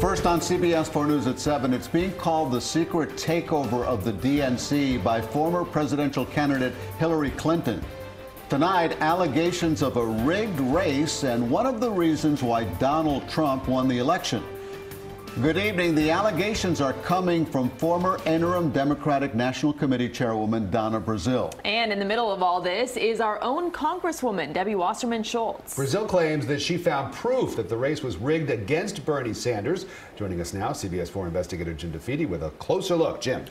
First on CBS 4 News at 7, it's being called the secret takeover of the DNC by former presidential candidate Hillary Clinton. Tonight, allegations of a rigged race and one of the reasons why Donald Trump won the election. Good evening. The allegations are coming from former interim Democratic National Committee Chairwoman Donna Brazile. And in the middle of all this is our own Congresswoman, Debbie Wasserman Schultz. Brazile claims that she found proof that the race was rigged against Bernie Sanders. Joining us now, CBS 4 investigator Jim DeFede with a closer look. Jim.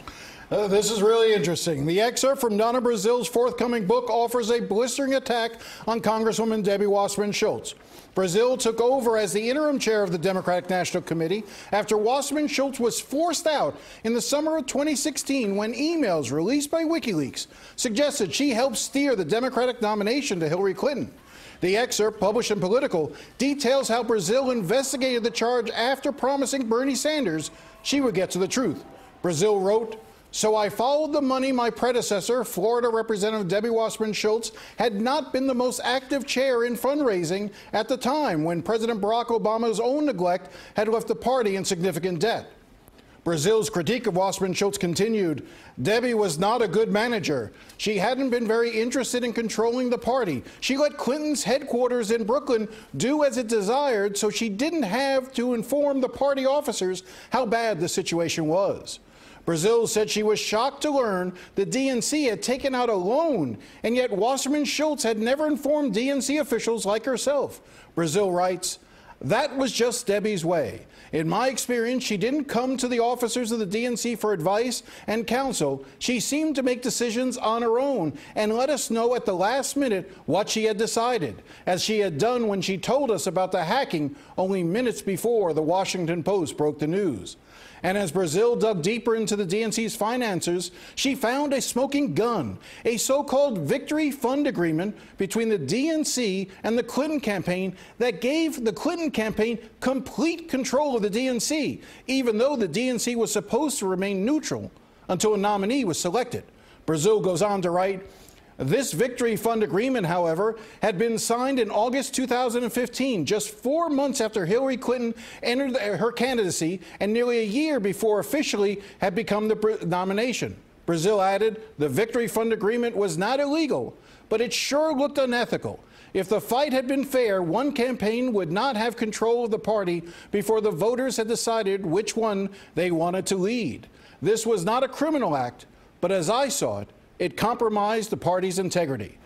This is really interesting. The excerpt from Donna Brazile's forthcoming book offers a blistering attack on Congresswoman Debbie Wasserman Schultz. Brazile took over as the interim chair of the Democratic National Committee after Wasserman Schultz was forced out in the summer of 2016 when emails released by WikiLeaks suggested she helped steer the Democratic nomination to Hillary Clinton. The excerpt, published in Political, details how Brazile investigated the charge after promising Bernie Sanders she would get to the truth. Brazile wrote, "So I followed the money my predecessor, Florida Representative Debbie Wasserman Schultz, had not been the most active chair in fundraising at the time when President Barack Obama's own neglect had left the party in significant debt." Brazile's critique of Wasserman Schultz continued, "Debbie was not a good manager. She hadn't been very interested in controlling the party. She let Clinton's headquarters in Brooklyn do as it desired, so she didn't have to inform the party officers how bad the situation was." Brazile said she was shocked to learn the DNC had taken out a loan, and yet Wasserman Schultz had never informed DNC officials like herself. Brazile writes, "That was just Debbie's way. In my experience, she didn't come to the officers of the DNC for advice and counsel. She seemed to make decisions on her own and let us know at the last minute what she had decided, as she had done when she told us about the hacking only minutes before the Washington Post broke the news." And as Brazile dug deeper into the DNC's finances, she found a smoking gun, a so-called victory fund agreement between the DNC and the Clinton campaign that gave the Clinton campaign complete control of the DNC, even though the DNC was supposed to remain neutral until a nominee was selected. Brazile goes on to write, "This victory fund agreement, however, had been signed in August 2015, just 4 months after Hillary Clinton entered her candidacy and nearly a year before officially had become the nomination." Brazile added, "The victory fund agreement was not illegal, but it sure looked unethical. If the fight had been fair, one campaign would not have control of the party before the voters had decided which one they wanted to lead. This was not a criminal act, but as I saw it, it compromised the party's integrity."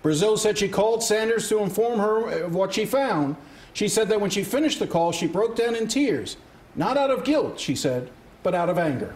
Brazile said she called Sanders to inform her of what she found. She said that when she finished the call, she broke down in tears. Not out of guilt, she said, but out of anger.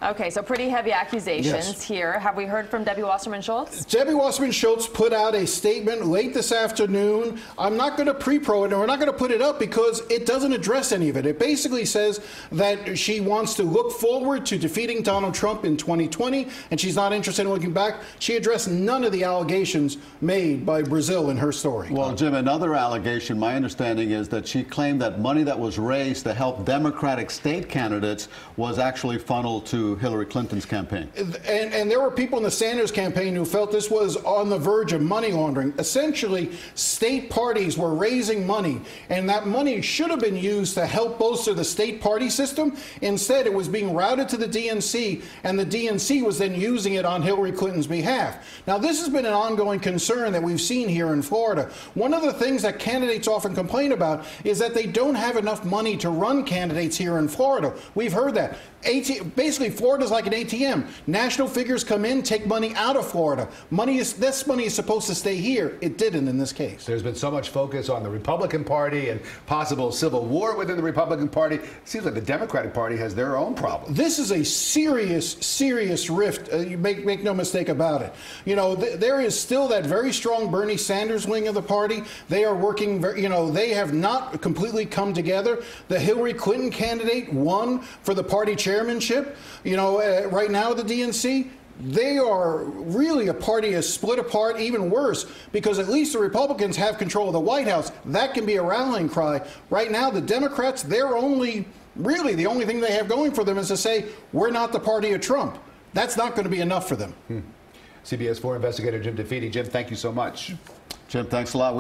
Okay, so pretty heavy accusations here. Have we heard from Debbie Wasserman Schultz? Debbie Wasserman Schultz put out a statement late this afternoon. I'm not going to pre-pro it, and we're not going to put it up because it doesn't address any of it. It basically says that she wants to look forward to defeating Donald Trump in 2020, and she's not interested in looking back. She addressed none of the allegations made by Brazile in her story. Well, Jim, another allegation, my understanding is that she claimed that money that was raised to help Democratic state candidates was actually funneled to Hillary Clinton's campaign. And there were people in the Sanders campaign who felt this was on the verge of money laundering. Essentially, state parties were raising money, and that money should have been used to help bolster the state party system. Instead, it was being routed to the DNC, and the DNC was then using it on Hillary Clinton's behalf. Now, this has been an ongoing concern that we've seen here in Florida. One of the things that candidates often complain about is that they don't have enough money to run candidates here in Florida. We've heard that. Basically, Florida's like an ATM. National figures come in, take money out of Florida. This money is supposed to stay here. It didn't in this case. There's been so much focus on the Republican Party and possible civil war within the Republican Party. It seems like the Democratic Party has their own problem. This is a serious, serious rift. You make no mistake about it. You know, there is still that very strong Bernie Sanders wing of the party. They are working, they have not completely come together. The Hillary Clinton candidate won for the party chairmanship. Right now, the DNC, they are really a party is split apart, even worse, because at least the Republicans have control of the White House. That can be a rallying cry. Right now, the Democrats, really the only thing they have going for them is to say, we're not the party of Trump. That's not going to be enough for them. CBS 4 investigator Jim DeFede. Jim, thank you so much. Jim, thanks a lot.